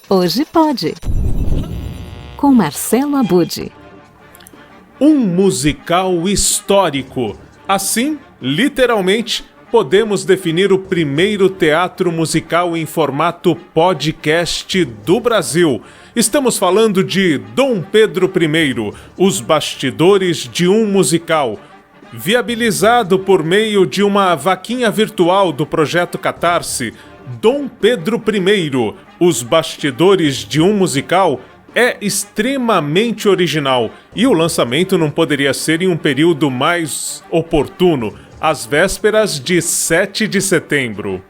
Hoje Pode, com Marcelo Abud. Um musical histórico. Assim, literalmente, podemos definir o primeiro teatro musical em formato podcast do Brasil. Estamos falando de Dom Pedro I, Os Bastidores de um Musical. Viabilizado por meio de uma vaquinha virtual do projeto Catarse, Dom Pedro I, Os Bastidores de um Musical, é extremamente original e o lançamento não poderia ser em um período mais oportuno, às vésperas de 7 de setembro.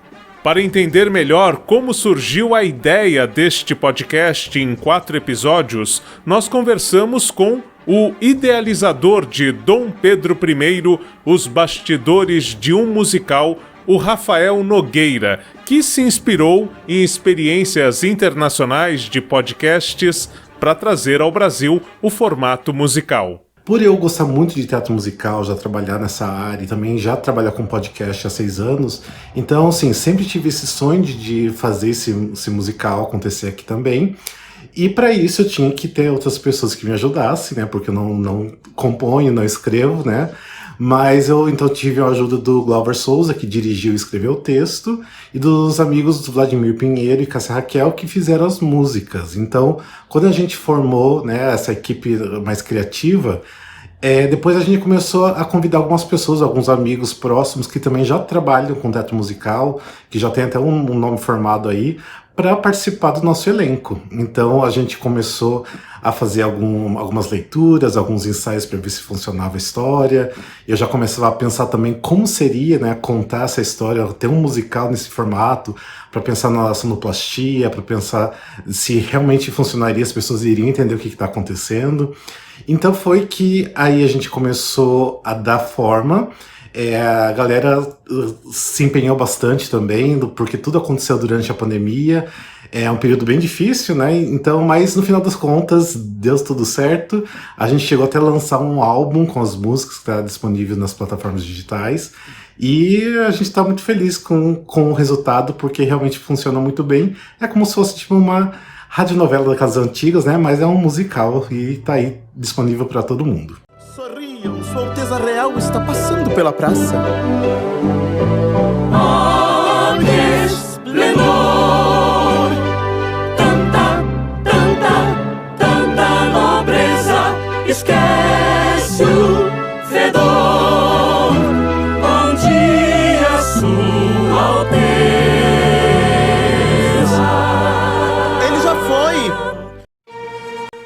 Para entender melhor como surgiu a ideia deste podcast em 4 episódios, nós conversamos com o idealizador de Dom Pedro I, Os Bastidores de um Musical, o Rafael Nogueira, que se inspirou em experiências internacionais de podcasts para trazer ao Brasil o formato musical. Por eu gostar muito de teatro musical, já trabalhar nessa área e também já trabalhar com podcast há 6 anos, então, assim, sempre tive esse sonho de fazer esse musical acontecer aqui também. E para isso eu tinha que ter outras pessoas que me ajudassem, né? Porque eu não componho, não escrevo, né? Mas eu então tive a ajuda do Glauber Souza, que dirigiu e escreveu o texto, e dos amigos do Vladimir Pinheiro e Cássia Raquel, que fizeram as músicas. Então, quando a gente formou, né, essa equipe mais criativa, depois a gente começou a convidar algumas pessoas, alguns amigos próximos que também já trabalham com teatro musical, que já tem até um nome formado aí, para participar do nosso elenco. Então a gente começou a fazer algumas leituras, alguns ensaios para ver se funcionava a história. Eu já começava a pensar também como seria, né, contar essa história, ter um musical nesse formato, para pensar na sonoplastia, para pensar se realmente funcionaria, as pessoas iriam entender o que está acontecendo. Então foi que aí a gente começou a dar forma. A galera se empenhou bastante também, porque tudo aconteceu durante a pandemia. É um período bem difícil, né? Então, mas no final das contas, deu tudo certo. A gente chegou até a lançar um álbum com as músicas que está disponível nas plataformas digitais. E a gente está muito feliz com o resultado, porque realmente funciona muito bem. É como se fosse tipo uma radionovela daquelas antigas, né? Mas é um musical e está aí disponível para todo mundo. Sorriam, Sua Alteza Real está passando pela praça. Oh, que esplendor! Tanta nobreza, esquece o fedor. Bom dia, Sua Alteza. Ele já foi!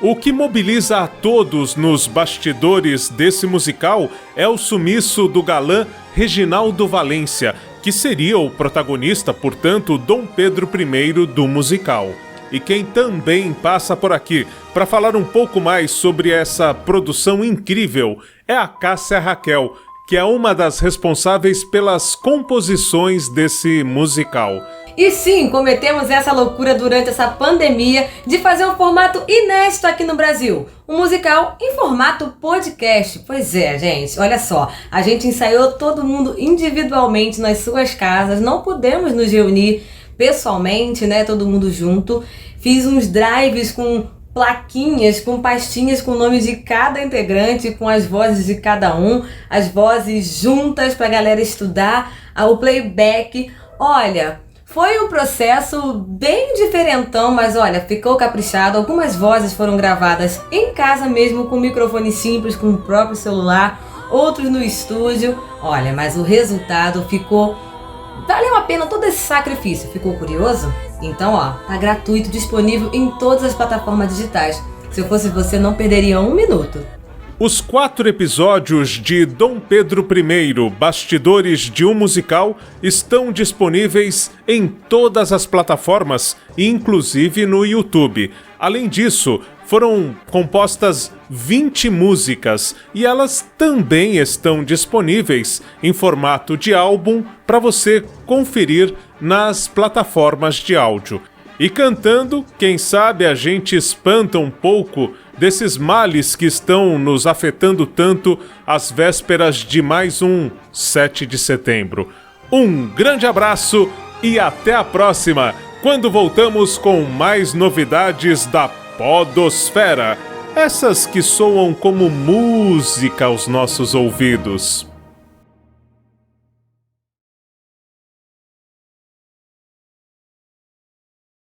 O que mobiliza a todos nos bastidores desse musical é o sumiço do galã Reginaldo Valência, que seria o protagonista, portanto, Dom Pedro I do musical. E quem também passa por aqui para falar um pouco mais sobre essa produção incrível é a Cássia Raquel, que é uma das responsáveis pelas composições desse musical. E sim, cometemos essa loucura durante essa pandemia de fazer um formato inédito aqui no Brasil. Um musical em formato podcast. Pois é, gente, olha só. A gente ensaiou todo mundo individualmente nas suas casas. Não pudemos nos reunir pessoalmente, né? Todo mundo junto. Fiz uns drives com plaquinhas, com pastinhas com o nome de cada integrante, com as vozes de cada um. As vozes juntas pra galera estudar. O playback. Olha... Foi um processo bem diferentão, mas olha, ficou caprichado. Algumas vozes foram gravadas em casa mesmo, com microfone simples, com o próprio celular, outros no estúdio. Olha, mas o resultado ficou... Valeu a pena todo esse sacrifício. Ficou curioso? Então, tá gratuito, disponível em todas as plataformas digitais. Se eu fosse você, não perderia um minuto. Os 4 episódios de Dom Pedro I, Bastidores de um Musical, estão disponíveis em todas as plataformas, inclusive no YouTube. Além disso, foram compostas 20 músicas e elas também estão disponíveis em formato de álbum para você conferir nas plataformas de áudio. E cantando, quem sabe a gente espanta um pouco desses males que estão nos afetando tanto às vésperas de mais um 7 de setembro. Um grande abraço e até a próxima! quando voltamos com mais novidades da Podosfera, essas que soam como música aos nossos ouvidos.